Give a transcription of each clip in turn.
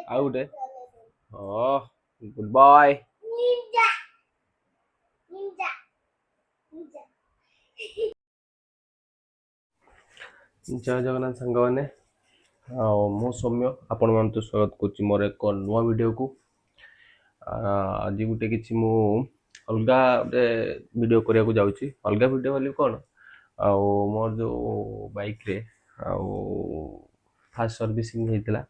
ଆଉ ଗୋଟେ good boy. ଜୟ ଜଗନ୍ନାଥ ସାଙ୍ଗମାନେ, ଆଉ ମୁଁ ସୌମ୍ୟ ଆପଣମାନଙ୍କୁ ସ୍ୱାଗତ କରୁଛି ମୋର ଏକ ନୂଆ ଭିଡ଼ିଓକୁ। ଆଜି ଗୋଟେ କିଛି ମୁଁ ଅଲଗା ଗୋଟେ ଭିଡ଼ିଓ କରିବାକୁ ଯାଉଛି। ଅଲଗା ଭିଡ଼ିଓ ବୋଲି କ'ଣ, ଆଉ ମୋର ଯେଉଁ ବାଇକ୍ରେ ଆଉ ଫାଷ୍ଟ ସର୍ଭିସିଂ ହେଇଥିଲା,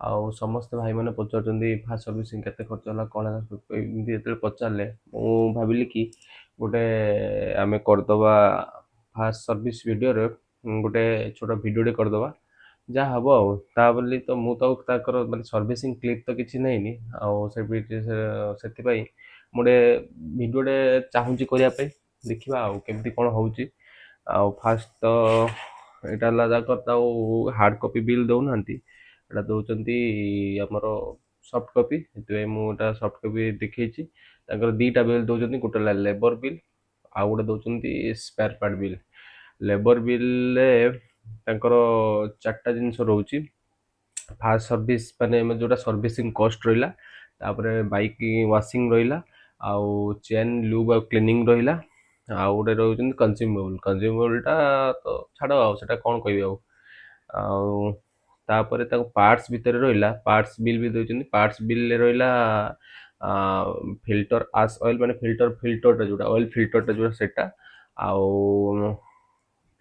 ଆଉ ସମସ୍ତେ ଭାଇମାନେ ପଚାରୁଛନ୍ତି ଫାଷ୍ଟ ସର୍ଭିସିଂ କେତେ ଖର୍ଚ୍ଚ ହେଲା କ'ଣ ହେଲା, ଏମିତି ଯେତେବେଳେ ପଚାରିଲେ ମୁଁ ଭାବିଲି କି ଗୋଟେ ଆମେ କରିଦେବା ଫାଷ୍ଟ ସର୍ଭିସ୍ ଭିଡ଼ିଓରେ ଗୋଟେ ଛୋଟ ଭିଡ଼ିଓଟେ କରିଦେବା, ଯାହା ହେବ ଆଉ। ତା ବୋଲି ତ ମୁଁ ତ ତାଙ୍କର ମାନେ ସର୍ଭିସିଂ କ୍ଲିପ୍ ତ କିଛି ନେଇନି, ଆଉ ସେଥିପାଇଁ ମୁଁ ଗୋଟେ ଭିଡ଼ିଓଟେ ଚାହୁଁଛି କରିବା ପାଇଁ। ଦେଖିବା ଆଉ କେମିତି କ'ଣ ହେଉଛି। ଆଉ ଫାଷ୍ଟ ତ ଏଇଟା ହେଲା ଯାକ ଆଉ ହାର୍ଡ଼ କପି ବିଲ୍ ଦେଉନାହାନ୍ତି, ଏଇଟା ଦେଉଛନ୍ତି ଆମର ସଫ୍ଟ କପି। ସେଥିପାଇଁ ମୁଁ ଏଇଟା ସଫ୍ଟ କପି ଦେଖେଇଛି। ତାଙ୍କର ଦୁଇଟା ବିଲ୍ ଦେଉଛନ୍ତି, ଗୋଟେ ହେଲା ଲେବର ବିଲ୍, ଆଉ ଗୋଟେ ଦେଉଛନ୍ତି ସ୍ପେୟାର ପାର୍ଟ ବିଲ୍। ଲେବର ବିଲ୍ରେ ତାଙ୍କର 4ଟା ଜିନିଷ ରହୁଛି। ଫାଷ୍ଟ ସର୍ଭିସ୍ ମାନେ ଯେଉଁଟା ସର୍ଭିସିଂ କଷ୍ଟ ରହିଲା, ତାପରେ ବାଇକ୍ ୱାସିଂ ରହିଲା, ଆଉ ଚେନ୍ ଲୁବ୍ ଆଉ କ୍ଲିନିଂ ରହିଲା, ଆଉ ଗୋଟେ ରହୁଛନ୍ତି କନଜ୍ୟୁମେବଲଟା ତ ଛାଡ଼, ଆଉ ସେଟା କ'ଣ କହିବି ଆଉ ତାପରେ ତାକୁ ପାର୍ଟସ୍ ଭିତରେ ରହିଲା ପାର୍ଟସ୍ ବିଲ୍ ବି ଦେଉଛନ୍ତି। ପାର୍ଟସ୍ ବିଲ୍ରେ ରହିଲା ଫିଲ୍ଟର ଆସ୍ ଅଏଲ୍, ମାନେ ଫିଲ୍ଟରଟା ଯେଉଁଟା ଅଏଲ୍ ଫିଲ୍ଟରଟା ଯେଉଁଟା ସେଟା, ଆଉ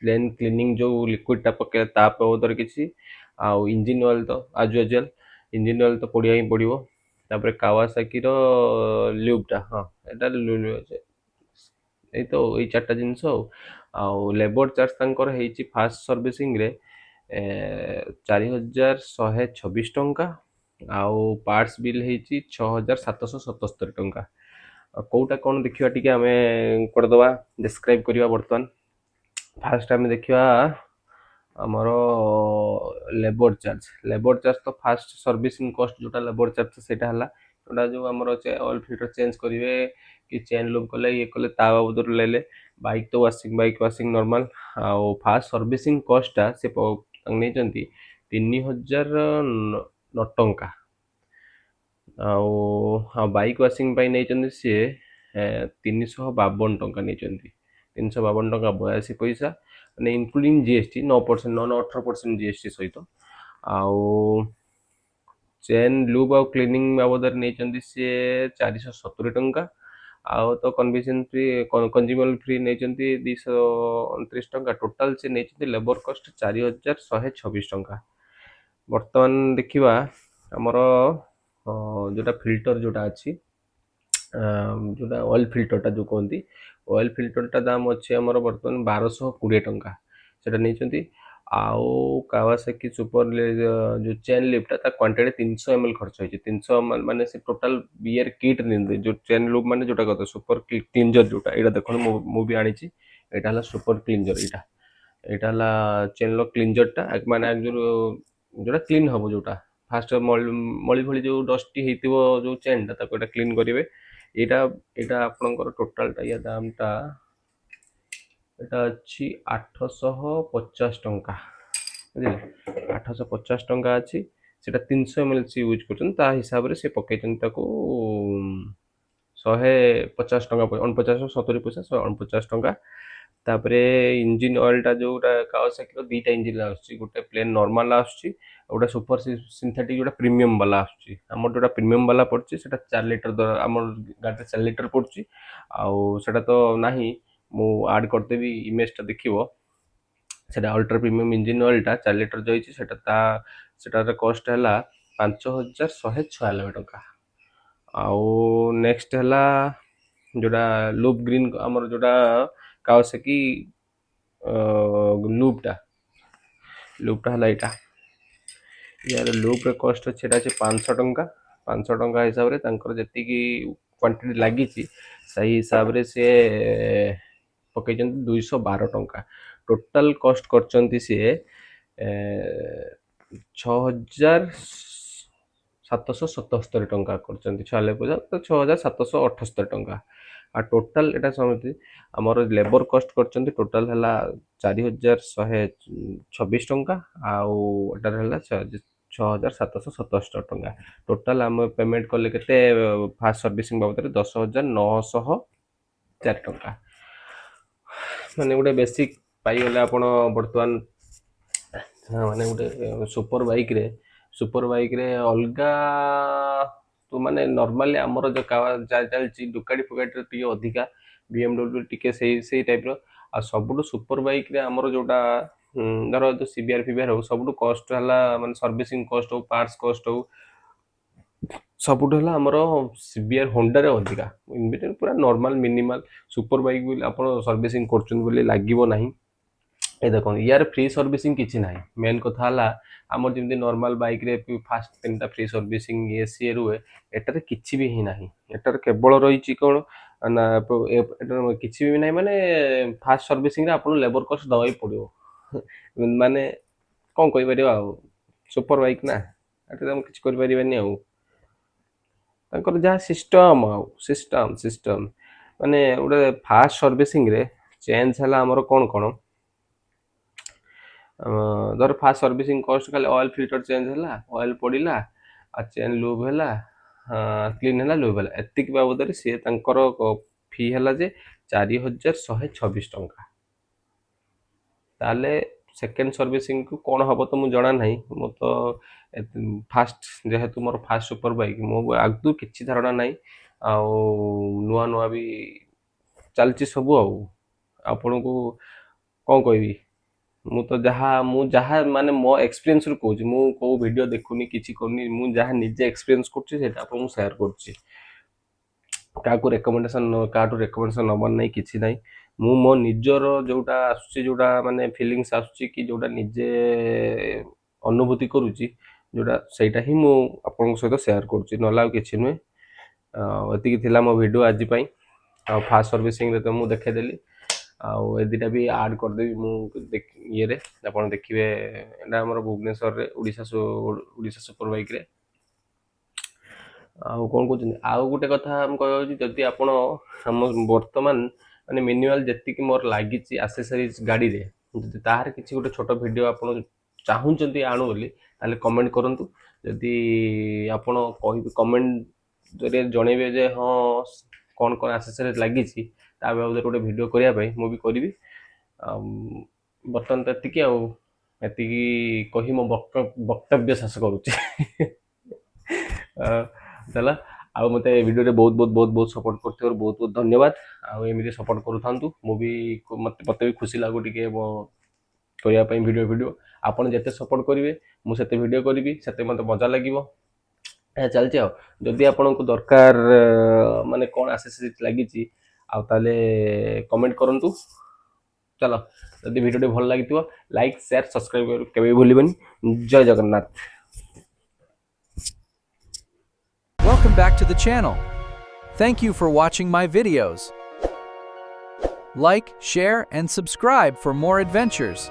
ପ୍ଲେନ୍ କ୍ଲିନିଂ ଯେଉଁ ଲିକ୍ୱିଡ଼ଟା ପକେଇବା ତା ବାବଦରେ କିଛି, ଆଉ ଇଞ୍ଜିନ୍ ଅଏଲ୍ ତ ଆଜ୍ ୟୁଜୁଆଲ୍ ଇଞ୍ଜିନ୍ ଅଏଲ୍ ତ ପଡ଼ିବା ହିଁ ପଡ଼ିବ। ତାପରେ କାୱାସାକିର ଲ୍ୟୁବ୍ଟା, ଏଇଟା ଏଇ ତ ଏଇ 4ଟା ଜିନିଷ। ଆଉ ଲେବର ଚାର୍ଜ ତାଙ୍କର ହେଇଛି ଫାଷ୍ଟ ସର୍ଭିସିଂରେ 4,126 ଟଙ୍କା, ଆଉ ପାର୍ଟସ୍ ବିଲ୍ ହେଇଛି 6,777 ଟଙ୍କା। କେଉଁଟା କ'ଣ ଦେଖିବା ଟିକେ ଆମେ କରିଦେବା, ଡେସ୍କ୍ରାଇବ୍ କରିବା। ବର୍ତ୍ତମାନ ଫାଷ୍ଟ ଆମେ ଦେଖିବା ଆମର ଲେବର ଚାର୍ଜ ତ ଫାଷ୍ଟ ସର୍ଭିସିଂ କଷ୍ଟ ଯେଉଁଟା ଲେବର ଚାର୍ଜ ସେଇଟା ହେଲା ଯେଉଁଟା ଯେଉଁ ଆମର ଅଏଲ୍ ଫିଲ୍ଟର ଚେଞ୍ଜ କରିବେ କି ଚେନ୍ ଲୁବ୍ କଲେ ଇଏ କଲେ ତା ବାବଦରେ ନେଲେ। ବାଇକ୍ ତ ବାଇକ୍ ୱାସିଂ ନର୍ମାଲ। ଆଉ ଫାଷ୍ଟ ସର୍ଭିସିଂ କଷ୍ଟଟା ସେ ନେଇଛନ୍ତି 3,009 ଟଙ୍କା। ଆଉ ବାଇକ୍ ୱାସିଂ ପାଇଁ ନେଇଛନ୍ତି ସିଏ 352 ଟଙ୍କା ନେଇଛନ୍ତି। 352 ଟଙ୍କା 82 ପଇସା, ମାନେ ଇନକ୍ଲୁଡ଼ିଂ ଜିଏସ୍ଟି 9%, 18% ଜିଏସ୍ଟି ସହିତ। ଆଉ ଚେନ୍ ଲୁବ୍ ଆଉ କ୍ଲିନିଂ ବାବଦରେ ନେଇଛନ୍ତି ସିଏ 470 ଟଙ୍କା। ଆଉ ତ କନଜ୍ୟୁମେବଲ୍ ଫ୍ରି ନେଇଛନ୍ତି 229 ଟଙ୍କା। ଟୋଟାଲ୍ ସେ ନେଇଛନ୍ତି ଲେବର କଷ୍ଟ 4,126 ଟଙ୍କା। ବର୍ତ୍ତମାନ ଦେଖିବା ଆମର ଯେଉଁଟା ଫିଲ୍ଟର ଯେଉଁଟା ଅଛି, ଯେଉଁଟା ଅଏଲ୍ ଫିଲ୍ଟରଟା ଯେଉଁ କୁହନ୍ତି, ଅଏଲ୍ ଫିଲ୍ଟରଟା ଦାମ୍ ଅଛି ଆମର ବର୍ତ୍ତମାନ 1,220 ଟଙ୍କା ସେଟା ନେଇଛନ୍ତି। ଆଉ କାୱାସାକି ସୁପର ଯେଉଁ ଚେନ୍ ଲୁବ୍ଟା ତା କ୍ୱାଣ୍ଟିଟି 300 ml ଖର୍ଚ୍ଚ ହେଇଛି। 300 ମାନେ ସେ ଟୋଟାଲ୍ ବିୟର କିଟ୍ ନିଅନ୍ତି। ଯେଉଁ ଚେନ୍ ଲୁବ୍ ମାନେ ଯେଉଁଟା କଥା ସୁପର କ୍ଲିଞ୍ଜର ଯେଉଁଟା, ଏଇଟା ଦେଖନ୍ତୁ ମୁଁ ବି ଆଣିଛି। ଏଇଟା ହେଲା ସୁପର କ୍ଲିଞ୍ଜର। ଏଇଟା ହେଲା ଚେନ୍ର କ୍ଲିଞ୍ଜରଟା, ମାନେ ଯେଉଁଟା କ୍ଲିନ୍ ହେବ, ଯେଉଁଟା ଫାଷ୍ଟ ମଳି ଭଳି ଯେଉଁ ଡଷ୍ଟି ହେଇଥିବ ଯେଉଁ ଚେନ୍ଟା, ତାକୁ ଏଇଟା କ୍ଲିନ୍ କରିବେ। ଏଇଟା ଆପଣଙ୍କର ଟୋଟାଲ୍ଟା ୟା ଦାମ୍ଟା ଏଇଟା ଅଛି 850 ଟଙ୍କା, ବୁଝିଲେ। 850 ଟଙ୍କା ଅଛି। ସେଇଟା 300 ml ସେ ୟୁଜ୍ କରୁଛନ୍ତି, ତା ହିସାବରେ ସେ ପକେଇଛନ୍ତି ତାକୁ 150 ଟଙ୍କା, 49 70 ପଇସା, 149 ଟଙ୍କା। ତାପରେ ଇଞ୍ଜିନ୍ ଅଏଲ୍ଟା ଯେଉଁଟା କାୱାସାକିର 2ଟା ଇଞ୍ଜିନ୍ ଆସୁଛି, ଗୋଟେ ପ୍ଲେନ୍ ନର୍ମାଲ୍ ଆସୁଛି, ଆଉ ଗୋଟେ ସୁପର ସିନ୍ଥେଟିକ୍ ଯେଉଁଟା ପ୍ରିମିୟମ୍ ବାଲା ଆସୁଛି। ଆମର ଯେଉଁଟା ପ୍ରିମିୟମ୍ ବାଲା ପଡ଼ୁଛି ସେଇଟା 4 ଲିଟର, ଆମର ଗାଡ଼ିରେ 4 ଲିଟର ପଡ଼ୁଛି। ଆଉ ସେଇଟା ତ ନାହିଁ, ମୁଁ ଆଡ଼୍ କରିଦେବି, ଇମେଜଟା ଦେଖିବ। ସେଇଟା ଅଲ୍ଟ୍ରା ପ୍ରିମିୟମ୍ ଇଞ୍ଜିନ୍ ଅଏଲ୍ଟା 4 ଲିଟର ଯାଇଛି। ସେଟାର କଷ୍ଟ ହେଲା 5,196 ଟଙ୍କା। ଆଉ ନେକ୍ସଟ ହେଲା ଯେଉଁଟା ଲୁବ୍ ଗ୍ରୀନ୍, ଆମର ଯେଉଁଟା କାୱାସାକି ଲୁବ୍ଟା ହେଲା ଏଇଟା। ୟାର ଲୁବ୍ର କଷ୍ଟ ଅଛି, ସେଇଟା ଅଛି 500 ଟଙ୍କା। 500 ଟଙ୍କା ହିସାବରେ ତାଙ୍କର ଯେତିକି କ୍ୱାଣ୍ଟିଟି ଲାଗିଛି ସେହି ହିସାବରେ ସିଏ ପକେଇଛନ୍ତି 212 ଟଙ୍କା। ଟୋଟାଲ୍ କଷ୍ଟ କରିଛନ୍ତି ସିଏ 6,777 ଟଙ୍କା କରିଛନ୍ତି। 6,778 ଟଙ୍କା। ଆଉ ଟୋଟାଲ୍ ଏଇଟା ସମସ୍ତେ ଆମର ଲେବର କଷ୍ଟ କରିଛନ୍ତି, ଟୋଟାଲ୍ ହେଲା 4,126 ଟଙ୍କା। ଆଉ ଏଟାର ହେଲା 6,777 ଟଙ୍କା। ଟୋଟାଲ ଆମେ ପେମେଣ୍ଟ କଲେ କେତେ ଫାଷ୍ଟ ସର୍ଭିସିଂ ବାବଦରେ 10,904 ଟଙ୍କା। ମାନେ ଗୋଟେ ବେସିକ୍ ପାଇଗଲେ ଆପଣ ବର୍ତ୍ତମାନ। ମାନେ ଗୋଟେ ସୁପର ବାଇକ୍ରେ ଅଲଗା ତ ମାନେ ନର୍ମାଲି ଆମର ଯେଉଁ ଚାଲିଛି ଡୁକାଟି ଫୁକାଟିରେ ଟିକେ ଅଧିକା, BMW ଟିକେ ସେଇ ଟାଇପ୍ର। ଆଉ ସବୁଠୁ ସୁପର ବାଇକ୍ରେ ଆମର ଯେଉଁଟା ଧର ଯେଉଁ CBR ଫିବିଆର୍ ହଉ, ସବୁଠୁ କଷ୍ଟ ହେଲା ମାନେ ସର୍ଭିସିଂ କଷ୍ଟ ହଉ, ପାର୍ଟସ କଷ୍ଟ ହଉ, ସବୁଠୁ ହେଲା ଆମର CBR ହୋଣ୍ଡାରେ ଅଧିକା। ଇନଭିଟର ପୁରା ନର୍ମାଲ ମିନିମାଲ ସୁପର ବାଇକ୍ ବୋଲି ଆପଣ ସର୍ଭିସିଂ କରୁଛନ୍ତି ବୋଲି ଲାଗିବ ନାହିଁ। ଏ ଦେଖନ୍ତୁ ୟାର ଫ୍ରି ସର୍ଭିସିଂ କିଛି ନାହିଁ। ମେନ୍ କଥା ହେଲା ଆମର ଯେମିତି ନର୍ମାଲ ବାଇକ୍ରେ ଫାଷ୍ଟ 3ଟା ଫ୍ରି ସର୍ଭିସିଂ ସିଏ ରୁହେ, ଏଟାରେ କିଛି ବି ହିଁ ନାହିଁ। ଏଟାରେ କେବଳ ରହିଛି କ'ଣ ନା ଏଟାରେ କିଛି ବି ନାହିଁ। ମାନେ ଫାଷ୍ଟ ସର୍ଭିସିଂରେ ଆପଣ ଲେବର କଷ୍ଟ ଦେବାକୁ ପଡ଼ିବ। ମାନେ କ'ଣ କହିପାରିବା ଆଉ, ସୁପର ବାଇକ୍ ନା, ଏଠାରେ ଆମେ କିଛି କରିପାରିବାନି ଆଉ। ତାଙ୍କର ଯାହା ସିଷ୍ଟମ ମାନେ ଗୋଟେ ଫାଷ୍ଟ ସର୍ଭିସିଂରେ ଚେଞ୍ଜ ହେଲା ଆମର କ'ଣ ଧର ଫାଷ୍ଟ ସର୍ଭିସିଂ କଷ୍ଟ ଖାଲି ଅଏଲ୍ ଫିଲ୍ଟର ଚେଞ୍ଜ ହେଲା, ଅଏଲ୍ ପଡ଼ିଲା, ଆଉ ଚେନ୍ ଲୁବ୍ ହେଲା, କ୍ଲିନ୍ ହେଲା, ଲୁବ୍ ହେଲା, ଏତିକି ବାବଦରେ ସିଏ ତାଙ୍କର ଫି ହେଲା ଯେ 4,126 ଟଙ୍କା। ତାହେଲେ ସେକେଣ୍ଡ ସର୍ଭିସିଂକୁ କ'ଣ ହେବ ତ ମୁଁ ଜଣା ନାହିଁ। ମୁଁ ତ ଫାଷ୍ଟ ଯେହେତୁ ମୋର ଫାଷ୍ଟ ସୁପର ବାଇକ୍, ମୋ ଆଗକୁ କିଛି ଧାରଣା ନାହିଁ। ଆଉ ନୂଆ ବି ଚାଲିଛି ସବୁ। ଆଉ ଆପଣଙ୍କୁ କ'ଣ କହିବି, ମୁଁ ଯାହା ମାନେ ମୋ ଏକ୍ସପିରିଏନ୍ସରୁ କହୁଛି। ମୁଁ କେଉଁ ଭିଡ଼ିଓ ଦେଖୁନି, କିଛି କରୁନି। ମୁଁ ଯାହା ନିଜେ ଏକ୍ସପିରିଏନ୍ସ କରୁଛି ସେଇଟା ଆପଣଙ୍କୁ ସେୟାର କରୁଛି। କାହାଠୁ ରେକମେଣ୍ଡେସନ୍ ନେବାର ନାହିଁ, କିଛି ନାହିଁ। ମୁଁ ମୋ ନିଜର ଯେଉଁଟା ଆସୁଛି, ଯେଉଁଟା ମାନେ ଫିଲିଙ୍ଗସ୍ ଆସୁଛି, କି ଯେଉଁଟା ନିଜେ ଅନୁଭୂତି କରୁଛି, ସେଇଟା ହିଁ ମୁଁ ଆପଣଙ୍କ ସହିତ ସେୟାର କରୁଛି, ନହେଲେ ଆଉ କିଛି ନୁହେଁ। ଏତିକି ଥିଲା ମୋ ଭିଡ଼ିଓ ଆଜି ପାଇଁ। ଆଉ ଫାଷ୍ଟ ସର୍ଭିସିଂରେ ତ ମୁଁ ଦେଖେଇଦେଲି, ଆଉ ଏ ଦୁଇଟା ବି ଆଡ଼୍ କରିଦେବି ମୁଁ ଇଏରେ। ଆପଣ ଦେଖିବେ, ଏଇଟା ଆମର ଭୁବନେଶ୍ୱରରେ ଓଡ଼ିଶା ସୁପର ବାଇକ୍ରେ। ଆଉ କ'ଣ କହୁଛନ୍ତି, ଆଉ ଗୋଟେ କଥା ମୁଁ କହିବାକୁ, ଯଦି ଆପଣ ଆମ ବର୍ତ୍ତମାନ ମାନେ ମିନିମାଲ ଯେତିକି ମୋର ଲାଗିଛି ଆକ୍ସେସରିଜ୍ ଗାଡ଼ିରେ, ଯଦି ତାହାର କିଛି ଗୋଟେ ଛୋଟ ଭିଡ଼ିଓ ଆପଣ ଚାହୁଁଛନ୍ତି ଆଣୁ ବୋଲି, ତାହେଲେ କମେଣ୍ଟ କରନ୍ତୁ। ଯଦି ଆପଣ କହିବେ, କମେଣ୍ଟ ଜରିଆରେ ଜଣେଇବେ ଯେ ହଁ କ'ଣ ଆକ୍ସେସରିଜ୍ ଲାଗିଛି, ତା ବାବଦରେ ଗୋଟେ ଭିଡ଼ିଓ କରିବା ପାଇଁ, ମୁଁ ବି କରିବି। ବର୍ତ୍ତମାନ ତ ଏତିକି। ଆଉ ଏତିକି କହି ମୋ ବକ୍ତବ୍ୟ ଶେଷ କରୁଛି। ଚାଲ, ଆଉ ମୋତେ ଏ ଭିଡ଼ିଓରେ ବହୁତ ସପୋର୍ଟ କରୁଥିବାରୁ ବହୁତ ଧନ୍ୟବାଦ। ଆଉ ଏମିତି ସପୋର୍ଟ କରୁଥାନ୍ତୁ। ମୋତେ ବି ଖୁସି ଲାଗୁ ଟିକେ ମୋ କରିବା ପାଇଁ ଭିଡ଼ିଓ। ଆପଣ ଯେତେ ସପୋର୍ଟ କରିବେ, ମୁଁ ସେତେ ଭିଡ଼ିଓ କରିବି, ସେତେ ମୋତେ ମଜା ଲାଗିବ। ଏହା ଚାଲିଛି। ଆଉ ଯଦି ଆପଣଙ୍କୁ ଦରକାର ମାନେ କ'ଣ ଆକ୍ସେସରିଜ୍ ଲାଗିଛି, ଆଉ ତାହେଲେ କମେଣ୍ଟ କରନ୍ତୁ। ଚାଲ, ଯଦି ଭିଡ଼ିଓଟି ଭଲ ଲାଗିଥିବ, ଲାଇକ୍, ସେୟାର, ସବସ୍କ୍ରାଇବ୍ କେବେ ବି ଭୁଲିବେନି। ଜୟ Jagannath. Welcome back to the channel. Thank you for watching my videos. Like, share, and subscribe for more adventures.